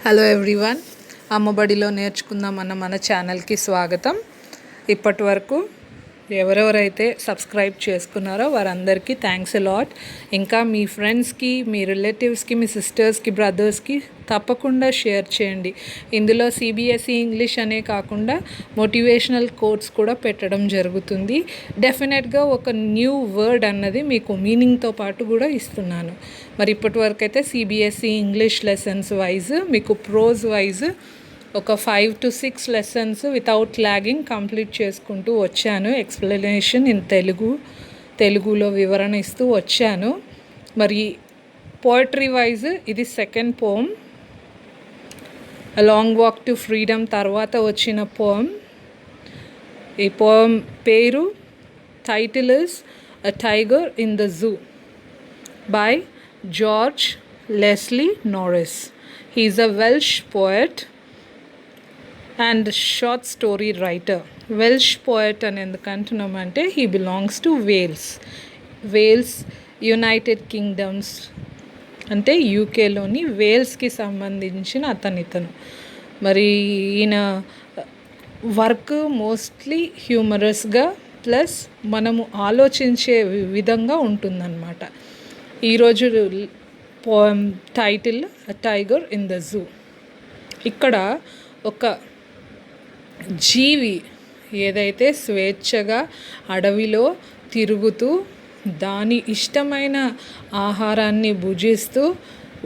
Hello everyone, అమ్మబడిలో నేర్చుకుందాం అన్న మన ఛానల్కి స్వాగతం. ఇప్పటి వరకు ఎవరెవరైతే సబ్స్క్రైబ్ చేసుకున్నారో వారందరికీ థ్యాంక్స్ లాట్. ఇంకా మీ ఫ్రెండ్స్కి, మీ రిలేటివ్స్కి, మీ సిస్టర్స్కి, బ్రదర్స్కి తప్పకుండా షేర్ చేయండి. ఇందులో సిబిఎస్ఈ ఇంగ్లీష్ అనే కాకుండా మోటివేషనల్ కోట్స్ కూడా పెట్టడం జరుగుతుంది. డెఫినెట్గా ఒక న్యూ వర్డ్ అన్నది మీకు మీనింగ్తో పాటు కూడా ఇస్తున్నాను. మరి ఇప్పటి వరకు అయితే సిబిఎస్ఈ ఇంగ్లీష్ లెసన్స్ వైజ్ మీకు ప్రోజ్ వైజ్ ఒక 5 to 6 lessons without lagging complete చేసుకుంటూ వచ్చాను. ఎక్స్ప్లెనేషన్ ఇన్ తెలుగులో వివరణ ఇస్తూ వచ్చాను. మరి పోయిటరీ వైజ్ ఇది second poem. Long walk to freedom తర్వాత వచ్చిన పోమ్. ఈ పోమ్ పేరు title is a tiger in the zoo by George Leslie Norris. He is a Welsh poet and short story writer. Welsh poet అని ఎందుకు అంటున్నామంటే he belongs to Wales, United kingdoms అంటే యూకేలోని వేల్స్కి సంబంధించిన ఇతను. మరి ఈయన వర్క్ మోస్ట్లీ హ్యూమరస్గా ప్లస్ మనము ఆలోచించే విధంగా ఉంటుందన్నమాట. ఈరోజు poem title tiger in the zoo. ఇక్కడ ఒక జీవి ఏదైతే స్వేచ్ఛగా అడవిలో తిరుగుతూ దాని ఇష్టమైన ఆహారాన్ని భుజిస్తూ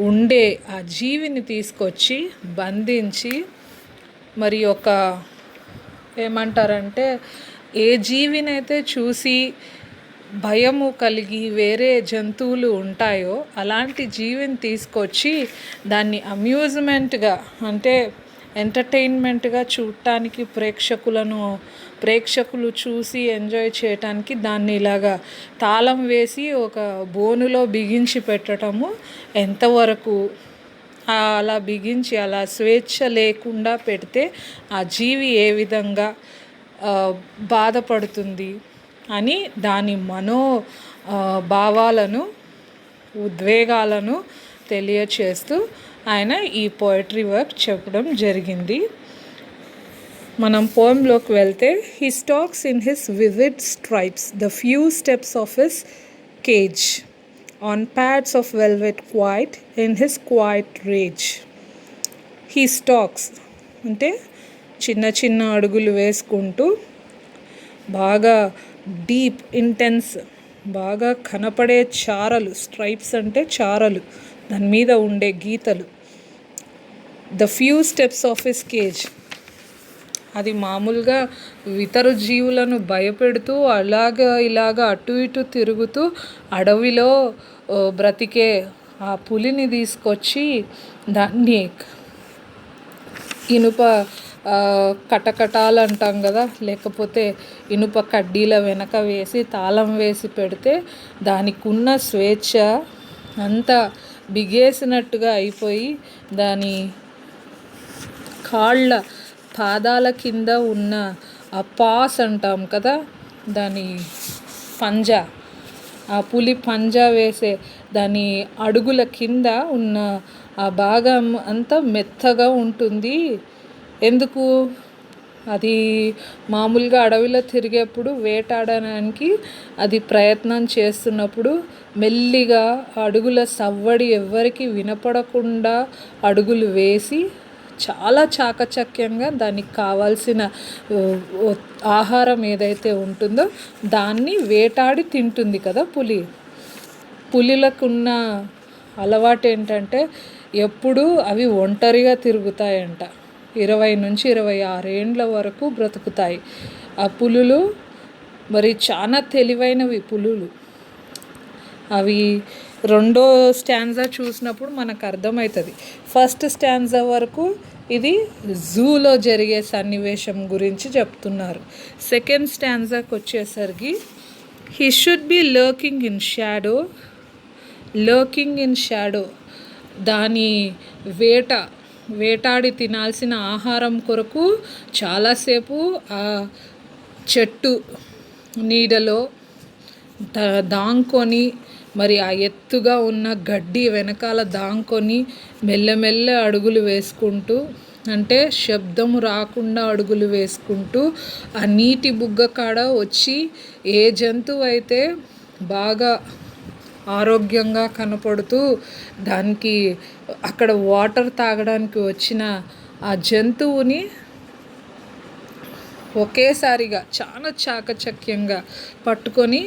ఉండే ఆ జీవిని తీసుకొచ్చి బంధించి మరి ఒక ఏమంటారంటే ఏ జీవినైతే చూసి భయము కలిగి వేరే జంతువులు ఉంటాయో అలాంటి జీవిని తీసుకొచ్చి దాన్ని అమ్యూజ్మెంట్గా అంటే ఎంటర్టైన్మెంట్గా చూడటానికి ప్రేక్షకులు చూసి ఎంజాయ్ చేయటానికి దాన్ని ఇలాగా తాళం వేసి ఒక బోనులో బిగించి పెట్టడము ఎంతవరకు అలా బిగించి అలా స్వేచ్ఛ లేకుండా పెడితే ఆ జీవి ఏ విధంగా బాధపడుతుంది అని దాని భావాలను ఉద్వేగాలను తెలియచేస్తూ ఆయన ఈ పోయిటరీ వర్క్ చెప్పడం జరిగింది. మనం పోయంలోకి వెళ్తే he stalks in his vivid stripes the few steps of his cage on pads of velvet quiet in his quiet rage. He stalks అంటే చిన్న చిన్న అడుగులు వేసుకుంటూ బాగా డీప్ ఇంటెన్స్ బాగా కనపడే చారలు, స్ట్రైప్స్ అంటే చారలు, దాని మీద ఉండే గీతలు. The few steps of his cage అది మామూలుగా ఇతర జీవులను భయపెడుతూ ఇలాగా అటు ఇటు తిరుగుతూ అడవిలో బ్రతికే ఆ పులిని తీసుకొచ్చి దాన్ని ఇనుప కటకటాలు అంటాం కదా, లేకపోతే ఇనుప కడ్డీల వెనక వేసి తాళం వేసి పెడితే దానికి ఉన్న స్వేచ్ఛ అంతా బిగేసినట్టుగా అయిపోయి దాని పాదాల కింద ఉన్న ఆ పాస్ అంటాం కదా, దాని పంజా, ఆ పులి పంజా వేసే దాని అడుగుల కింద ఉన్న ఆ భాగం అంతా మెత్తగా ఉంటుంది. ఎందుకు? అది మామూలుగా అడవిలో తిరిగేప్పుడు వేటాడడానికి అది ప్రయత్నం చేస్తున్నప్పుడు మెల్లిగా అడుగుల సవ్వడి ఎవ్వరికి వినపడకుండా అడుగులు వేసి చాలా చాకచక్యంగా దానికి కావాల్సిన ఆహారం ఏదైతే ఉంటుందో దాన్ని వేటాడి తింటుంది కదా పులి. పులిలకున్న అలవాటు ఏంటంటే ఎప్పుడూ అవి ఒంటరిగా తిరుగుతాయంట. 20 నుంచి 26 ఏండ్ల వరకు బ్రతుకుతాయి ఆ పులులు. మరి చాలా తెలివైనవి పులులు. అవి రెండో స్టాంజా చూసినప్పుడు మనకు అర్థమవుతుంది. ఫస్ట్ స్టాంజా వరకు ఇది జూలో జరిగే సన్నివేశం గురించి చెప్తున్నారు. సెకండ్ స్టాంజాకి వచ్చేసరికి he should be lurking in shadow దాని వేటాడి తినాల్సిన ఆహారం కొరకు చాలాసేపు ఆ చెట్టు నీడలో దాంకొని మరి ఆ ఎత్తుగా ఉన్న గడ్డి వెనకాల దాంకొని మెల్లమెల్ల అడుగులు వేసుకుంటూ, అంటే శబ్దము రాకుండా అడుగులు వేసుకుంటూ ఆ నీటి బుగ్గ కాడ వచ్చి ఏ జంతువు అయితే బాగా ఆరోగ్యంగా కనపడుతూ దానికి అక్కడ వాటర్ తాగడానికి వచ్చిన ఆ జంతువుని ఒకేసారిగా చాలా చాకచక్యంగా పట్టుకొని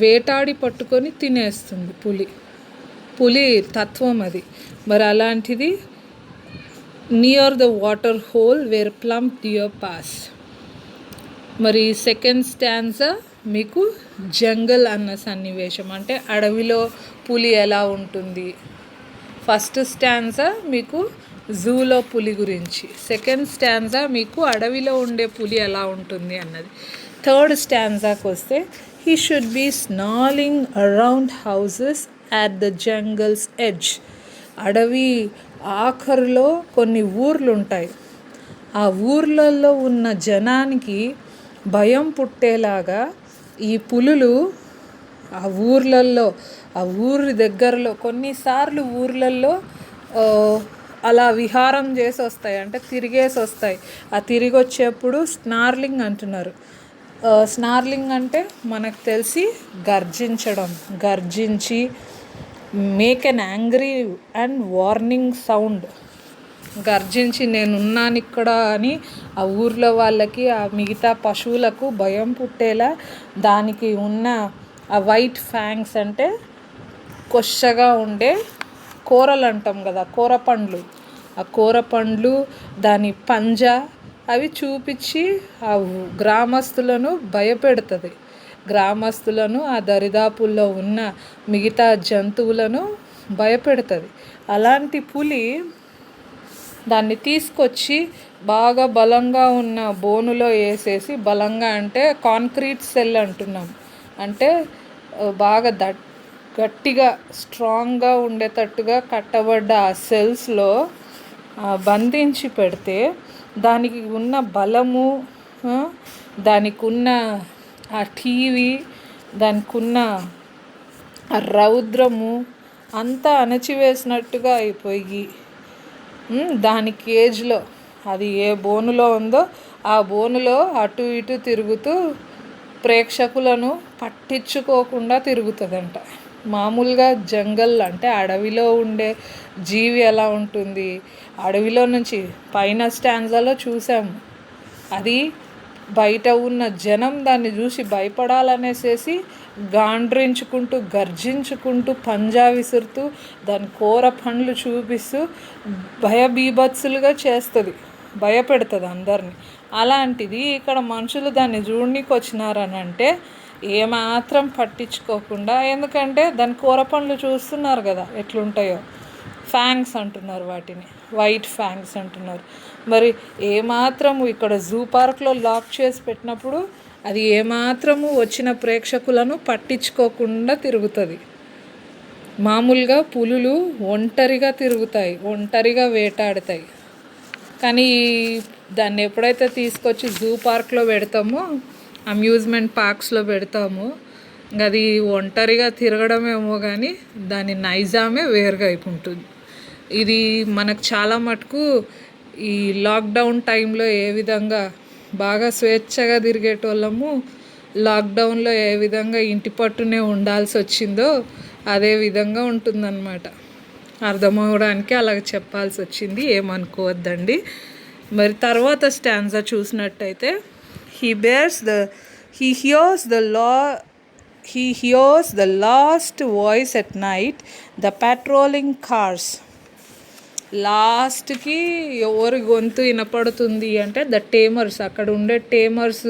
వేటాడి పట్టుకొని తినేస్తుంది పులి తత్వం అది. మరి అలాంటిది near the water hole where plum deer pass. మరి సెకండ్ స్టాన్జా మీకు జంగల్ అన్న సన్నివేశం, అంటే అడవిలో పులి ఎలా ఉంటుంది. ఫస్ట్ స్టాన్జా మీకు జూలో పులి గురించి, సెకండ్ స్టాన్జా మీకు అడవిలో ఉండే పులి ఎలా ఉంటుంది అన్నది. థర్డ్ స్టాన్జాకి వస్తే he should be snarling around houses at the jungle's edge. అడవి ఆఖరులో కొన్ని ఊర్లు ఉంటాయి. ఆ ఊర్లలో ఉన్న జనానికి భయం పుట్టేలాగా ఈ పులులు ఆ ఊర్లలో, ఆ ఊరి దగ్గరలో కొన్నిసార్లు ఊర్లలో అలా విహారం చేసి వస్తాయి, అంటే తిరిగేసి వస్తాయి. ఆ తిరిగి వచ్చేప్పుడు స్నార్లింగ్ అంటున్నారు. స్నార్లింగ్ అంటే మనకు తెలిసి గర్జించడం, గర్జించి make an angry and warning sound, గర్జించి నేనున్నాను ఇక్కడ అని ఆ ఊర్లో వాళ్ళకి, ఆ మిగతా పశువులకు భయం పుట్టేలా దానికి ఉన్న ఆ వైట్ ఫ్యాంగ్స్, అంటే కొచ్చగా ఉండే కూరలు అంటాం కదా, కూర పండ్లు, ఆ కూర పండ్లు, దాని పంజా అవి చూపించి ఆ గ్రామస్తులను భయపెడుతుంది. గ్రామస్తులను, ఆ దరిదాపుల్లో ఉన్న మిగతా జంతువులను భయపెడుతుంది. అలాంటి పులి దాన్ని తీసుకొచ్చి బాగా బలంగా ఉన్న బోనులో వేసేసి, బలంగా అంటే కాంక్రీట్ సెల్ అంటున్నాం, అంటే బాగా గట్టిగా స్ట్రాంగ్గా ఉండేటట్టుగా కట్టబడ్డ ఆ సెల్స్లో బంధించి పెడితే దానికి ఉన్న బలము, దానికి ఉన్న ఆ టీవీ, దానికి ఉన్న ఆ రౌద్రము అంతా అణచివేసినట్టుగా అయిపోయి దాని కేజ్లో అది ఏ బోనులో ఉందో ఆ బోనులో అటు ఇటు తిరుగుతూ ప్రేక్షకులను పట్టించుకోకుండా తిరుగుతుందంట. మామూలుగా జంగల్ అంటే అడవిలో ఉండే జీవి ఎలా ఉంటుంది, అడవిలో నుంచి పైన స్టాండ్లలో చూసాము, అది బయట ఉన్న జనం దాన్ని చూసి భయపడాలనేసేసి గాండ్రించుకుంటూ గర్జించుకుంటూ పంజా విసురుతూ దాని కూర పండ్లు చూపిస్తూ భయబీభత్సులుగా చేస్తుంది, భయపెడుతుంది అందరినీ. అలాంటిది ఇక్కడ మనుషులు దాన్ని చూడనీకి వచ్చినారని అంటే ఏమాత్రం పట్టించుకోకుండా, ఎందుకంటే దాని కూర పండ్లు చూస్తున్నారు కదా ఎట్లుంటాయో, ఫ్యాంగ్స్ అంటున్నారు వాటిని, వైట్ ఫ్యాంగ్స్ అంటున్నారు. మరి ఏమాత్రము ఇక్కడ జూ పార్క్లో లాక్ చేసి పెట్టినప్పుడు అది ఏమాత్రము వచ్చిన ప్రేక్షకులను పట్టించుకోకుండా తిరుగుతుంది. మామూలుగా పులులు ఒంటరిగా తిరుగుతాయి, ఒంటరిగా వేటాడుతాయి. కానీ దాన్ని ఎప్పుడైతే తీసుకొచ్చి జూ పార్క్లో పెడతామో, అమ్యూజ్మెంట్ పార్క్స్లో పెడతామో, అది ఒంటరిగా తిరగడమేమో కానీ దాని నైజామే వేరుగా అయిపోతుంది. ఇది మనకు చాలా మటుకు ఈ లాక్డౌన్ టైంలో ఏ విధంగా బాగా స్వేచ్ఛగా తిరిగేటోళ్ళము లాక్డౌన్లో ఏ విధంగా ఇంటి పట్టునే ఉండాల్సి వచ్చిందో అదే విధంగా ఉంటుందన్నమాట. అర్థమవడానికి అలాగ చెప్పాల్సి వచ్చింది, ఏమనుకోవద్దండి. మరి తర్వాత స్టాంజా చూసినట్టయితే he hears the last voice at night, the patrolling cars. లాస్ట్కి ఎవరి గొంతు వినపడుతుంది అంటే ద టేమర్స్, అక్కడ ఉండే టేమర్స్,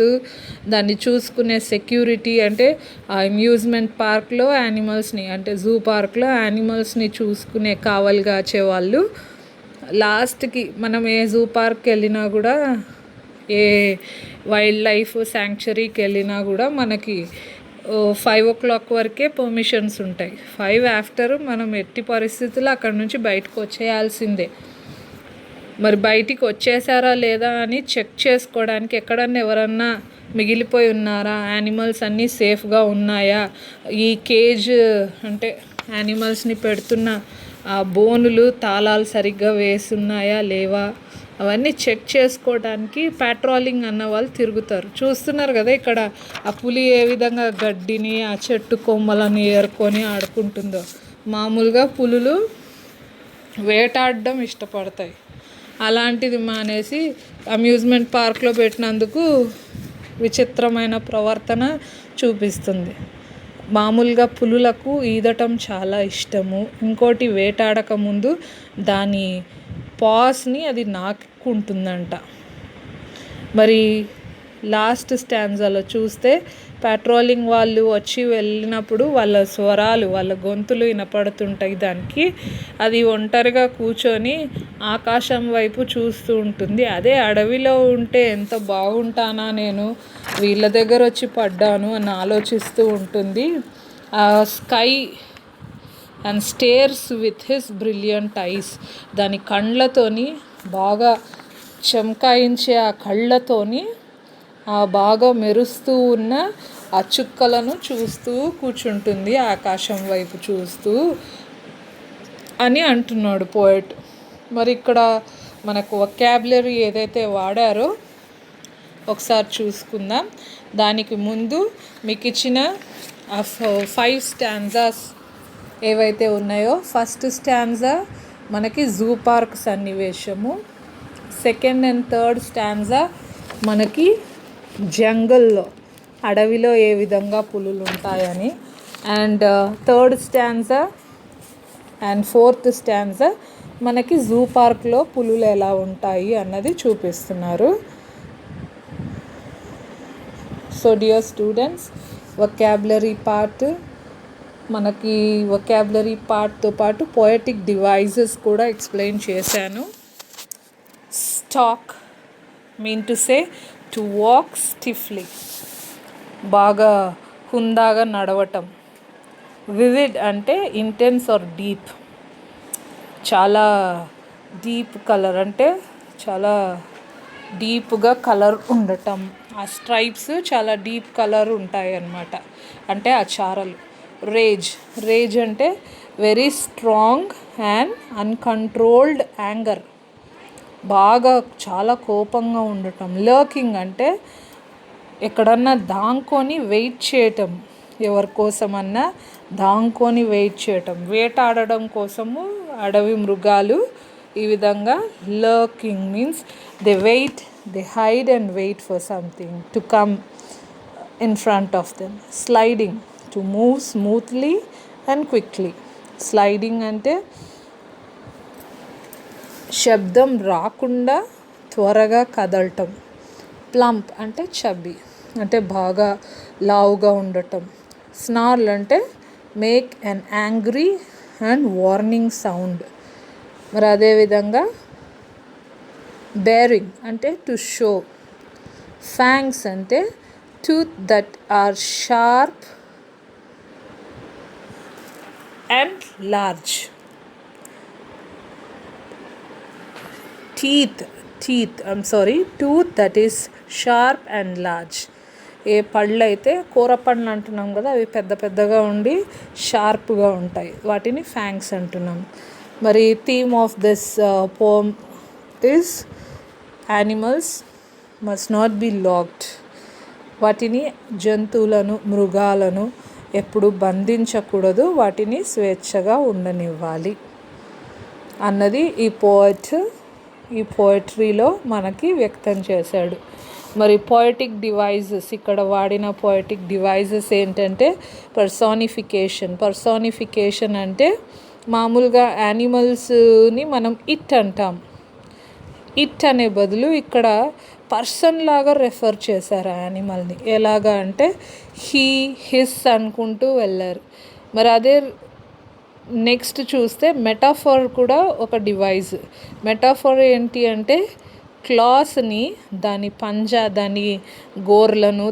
దాన్ని చూసుకునే సెక్యూరిటీ, అంటే ఆ అమ్యూజ్మెంట్ పార్క్లో యానిమల్స్ని, అంటే జూ పార్క్లో యానిమల్స్ని చూసుకునే కావలి కాచేవాళ్ళు. లాస్ట్కి మనం ఏ జూ పార్క్కి వెళ్ళినా కూడా, ఏ వైల్డ్ లైఫ్ శాంక్చురీకి వెళ్ళినా కూడా మనకి 5 o'clock వరకే పర్మిషన్స్ ఉంటాయి. 5 after మనం ఎట్టి పరిస్థితుల్లో అక్కడ నుంచి బయటకు వచ్చేయాల్సిందే. మరి బయటికి వచ్చేసారా లేదా అని చెక్ చేసుకోవడానికి ఎక్కడన్నా ఎవరన్నా మిగిలిపోయి ఉన్నారా, యానిమల్స్ అన్నీ సేఫ్గా ఉన్నాయా, ఈ కేజ్ అంటే యానిమల్స్ని పెడుతున్న ఆ బోనులు తాళాలు సరిగ్గా వేసున్నాయా లేవా, అవన్నీ చెక్ చేసుకోవడానికి పెట్రోలింగ్ అన్న వాళ్ళు తిరుగుతారు. చూస్తున్నారు కదా ఇక్కడ ఆ పులి ఏ విధంగా గడ్డిని ఆ చెట్టు కొమ్మలను ఏరుకొని ఆడుకుంటుందో. మామూలుగా పులులు వేటాడడం ఇష్టపడతాయి, అలాంటిది మానేసి అమ్యూజ్మెంట్ పార్క్లో పెట్టినందుకు విచిత్రమైన ప్రవర్తన చూపిస్తుంది. మామూలుగా పులులకు ఈదటం చాలా ఇష్టము. ఇంకోటి వేటాడక ముందు దాని పాస్ని అది నాకుంటుందంట. మరి లాస్ట్ స్టాంజాలో చూస్తే పెట్రోలింగ్ వాళ్ళు వచ్చి వెళ్ళినప్పుడు వాళ్ళ స్వరాలు, వాళ్ళ గొంతులు వినపడుతుంటాయి దానికి. అది ఒంటరిగా కూర్చొని ఆకాశం వైపు చూస్తూ ఉంటుంది. అదే అడవిలో ఉంటే ఎంత బాగుంటానా నేను, వీళ్ళ దగ్గర వచ్చి పడ్డాను అని ఆలోచిస్తూ ఉంటుంది. ఆ sky and stairs with his brilliant ice, దాని కళ్ళతోని బాగా చమకాయించే ఆ కళ్ళతోని ఆ బాగా మెరుస్తూ ఉన్న ఆ చుక్కలను చూస్తూ కూర్చుంటుంది ఆకాశం వైపు చూస్తూ అని అంటున్నాడు పోయట్. మరి ఇక్కడ మనకు వొకాబులరీ ఏదైతే వాడారో ఒకసారి చూసుకుందాం. దానికి ముందు మీకు ఇచ్చిన 5 స్టాంజాస్ ఏవైతే ఉన్నాయో, ఫస్ట్ స్టాంజా మనకి జూ పార్క్ సన్నివేశము, సెకండ్ అండ్ థర్డ్ స్టాంజా మనకి జంగల్లో అడవిలో ఏ విధంగా పులులు ఉంటాయని, and third stanza and fourth stanza మనకి జూ పార్క్లో పులులు ఎలా ఉంటాయి అన్నది చూపిస్తున్నారు. So dear students, vocabulary part మనకి వొకాబులరీ పార్ట్తో పాటు పోయటిక్ డివైజెస్ కూడా ఎక్స్ప్లెయిన్ చేశాను. Stalk mean to say to walk stiffly, బాగా హుందాగా నడవటం. వివిడ్ అంటే ఇంటెన్స్ ఆర్ డీప్, చాలా డీప్ కలర్ అంటే చాలా డీప్గా కలర్ ఉండటం. ఆ స్ట్రైప్స్ చాలా డీప్ కలర్ ఉంటాయి అన్నమాట, అంటే ఆ చారలు. రేజ్ అంటే very strong and uncontrolled anger, బాగా చాలా కోపంగా ఉండటం. లర్కింగ్ అంటే ఎక్కడన్నా దాంకొని వెయిట్ చేయటం, ఎవరి కోసమన్నా దాంకొని వెయిట్ చేయటం. వేటాడడం కోసము అడవి మృగాలు ఈ విధంగా lurking means they wait, they hide and wait for something to come in front of them. Sliding, to move smoothly and quickly. Sliding అంటే శబ్దం రాకుండా త్వరగా కదలటం. ప్లంప్ అంటే చబ్బీ, అంటే బాగా లావుగా ఉండటం. స్నార్ల్ అంటే make an angry and warning sound. మరి అదేవిధంగా బేరింగ్ అంటే టు షో. ఫ్యాంగ్స్ అంటే tooth that are sharp and large. Tooth that is sharp and large. ఏ పళ్ళు అయితే కూర పండ్లు అంటున్నాం కదా, అవి పెద్ద పెద్దగా ఉండి షార్ప్గా ఉంటాయి, వాటిని ఫ్యాంగ్స్ అంటున్నాం. మరి theme of this poem is animals must not be locked. వాటిని, జంతువులను, మృగాలను ఎప్పుడు బంధించకూడదు, వాటిని స్వేచ్ఛగా ఉండనివ్వాలి అన్నది ఈ పోయట్రీలో మనకి వ్యక్తం చేశాడు. మరి పోయటిక్ డివైజెస్, ఇక్కడ వాడిన పోయటిక్ డివైజెస్ ఏంటంటే పర్సానిఫికేషన్ అంటే మామూలుగా యానిమల్స్ని మనం ఇట్ అంటాం. ఇట్ అనే బదులు ఇక్కడ పర్సన్ లాగా రెఫర్ చేశారు ఆ యానిమల్ని. ఎలాగా అంటే హీ, హిస్ అనుకుంటూ వెళ్ళారు. మరి అదే నెక్స్ట్ చూస్తే మెటాఫర్ కూడా ఒక డివైజ్. మెటాఫర్ ఏంటి అంటే క్లాస్ని, దాని పంజా, దాని గోర్లను,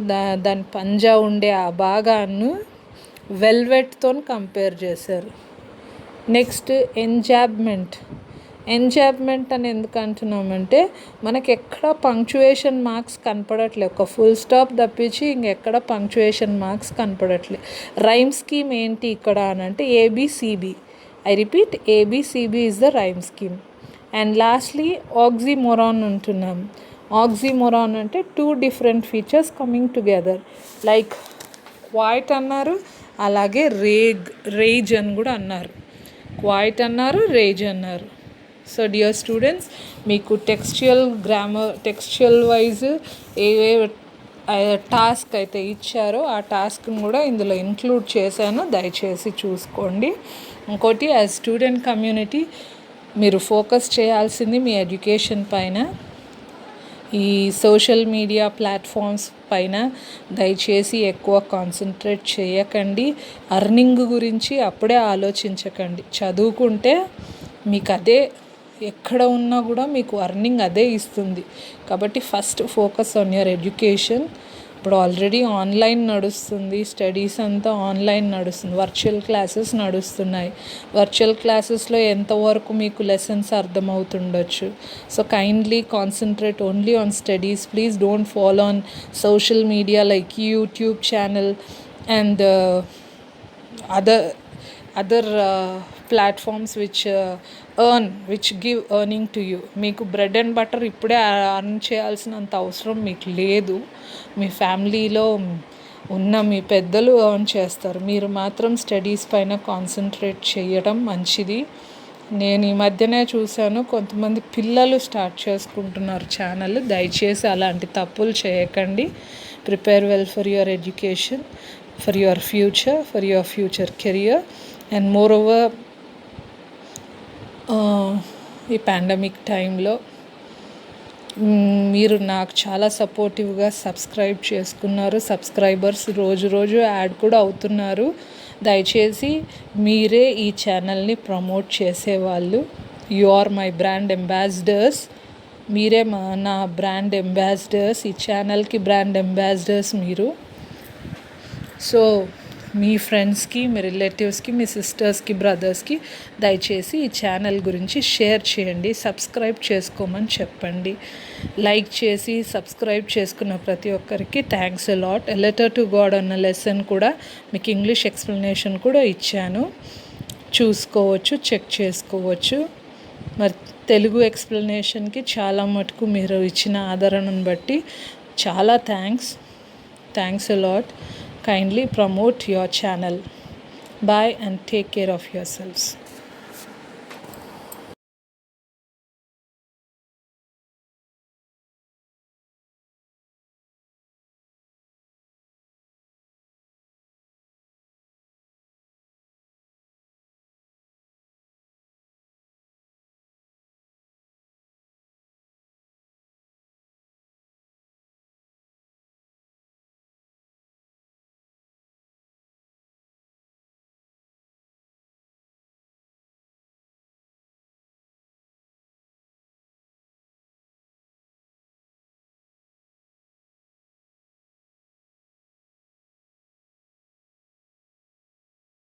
దాని పంజా ఉండే ఆ భాగాన్ని వెల్వెట్తో కంపేర్ చేశారు. నెక్స్ట్ ఎంజాబ్మెంట్. ఎంజాబ్మెంట్ అని ఎందుకు అంటున్నామంటే మనకి ఎక్కడ పంక్చువేషన్ మార్క్స్ కనపడట్లేదు, ఒక ఫుల్ స్టాప్ తప్పించి ఇంకెక్కడ పంక్చువేషన్ మార్క్స్ కనపడట్లేదు. రైమ్ స్కీమ్ ఏంటి ఇక్కడ అని అంటే A B C B. I repeat, A B C B is the rhyme scheme. And lastly oxymoron ఉంటున్నాం. ఆక్సిమోరాన్ అంటే 2 different features coming together, like quiet అన్నారు, అలాగే రేజ్ అని కూడా అన్నారు. క్వైట్ అన్నారు, రేజ్ అన్నారు. సో డియర్ స్టూడెంట్స్, మీకు టెక్స్చువల్ వైజ్ ఏ టాస్క్ అయితే ఇచ్చారో ఆ టాస్క్ని కూడా ఇందులో ఇంక్లూడ్ చేశాను, దయచేసి చూసుకోండి. ఇంకోటి, యాజ్ స్టూడెంట్ కమ్యూనిటీ మీరు ఫోకస్ చేయాల్సింది మీ ఎడ్యుకేషన్ పైన. ఈ సోషల్ మీడియా ప్లాట్ఫామ్స్ పైన దయచేసి ఎక్కువ కాన్సన్ట్రేట్ చేయకండి. అర్నింగ్ గురించి అప్పుడే ఆలోచించకండి. చదువుకుంటే మీకు అదే, ఎక్కడ ఉన్నా కూడా మీకు అర్నింగ్ అదే ఇస్తుంది. కాబట్టి first focus on your education. ఇప్పుడు ఆల్రెడీ ఆన్లైన్ నడుస్తుంది, స్టడీస్ అంతా ఆన్లైన్ నడుస్తుంది, వర్చువల్ క్లాసెస్ నడుస్తున్నాయి. వర్చువల్ క్లాసెస్లో ఎంతవరకు మీకు లెసన్స్ అర్థమవుతుండొచ్చు. So kindly concentrate only on studies. Please don't follow on social media like YouTube channel and other platforms which give earning to you. మీకు bread and butter ఇప్పుడే earn చేయాల్సినంత అవసరం మీకు లేదు. మీ ఫ్యామిలీలో ఉన్న మీ పెద్దలు ఎర్న్ చేస్తారు, మీరు మాత్రం స్టడీస్ పైన కాన్సన్ట్రేట్ చేయడం మంచిది. నేను ఈ మధ్యనే చూశాను, కొంతమంది పిల్లలు స్టార్ట్ చేసుకుంటున్నారు ఛానల్. దయచేసి అలాంటి తప్పులు చేయకండి. Prepare well for your education, for your future career. And more over ఈ పాండమిక్ టైంలో మీరు నాకు చాలా సపోర్టివ్గా సబ్స్క్రైబ్ చేసుకున్నారు. సబ్స్క్రైబర్స్ రోజు యాడ్ కూడా అవుతున్నారు. దయచేసి మీరే ఈ ఛానల్ని ప్రమోట్ చేసేవాళ్ళు. You are my brand ambassadors. మీరే నా బ్రాండ్ అంబాసిడర్స్, ఈ ఛానల్కి బ్రాండ్ అంబాసిడర్స్ మీరు. సో మీ ఫ్రెండ్స్కి, మీ రిలేటివ్స్కి, మీ సిస్టర్స్కి, బ్రదర్స్కి దయచేసి ఈ ఛానల్ గురించి షేర్ చేయండి, సబ్స్క్రైబ్ చేసుకోమని చెప్పండి. లైక్ చేసి సబ్స్క్రైబ్ చేసుకున్న ప్రతి ఒక్కరికి thanks a lot. A letter to God అన్న లెసన్ కూడా మీకు ఇంగ్లీష్ ఎక్స్ప్లెనేషన్ కూడా ఇచ్చాను, చూసుకోవచ్చు, చెక్ చేసుకోవచ్చు. మరి తెలుగు ఎక్స్ప్లెనేషన్కి చాలా మటుకు మీరు ఇచ్చిన ఆదరణను బట్టి చాలా thanks a lot. Kindly promote your channel. Bye and take care of yourselves.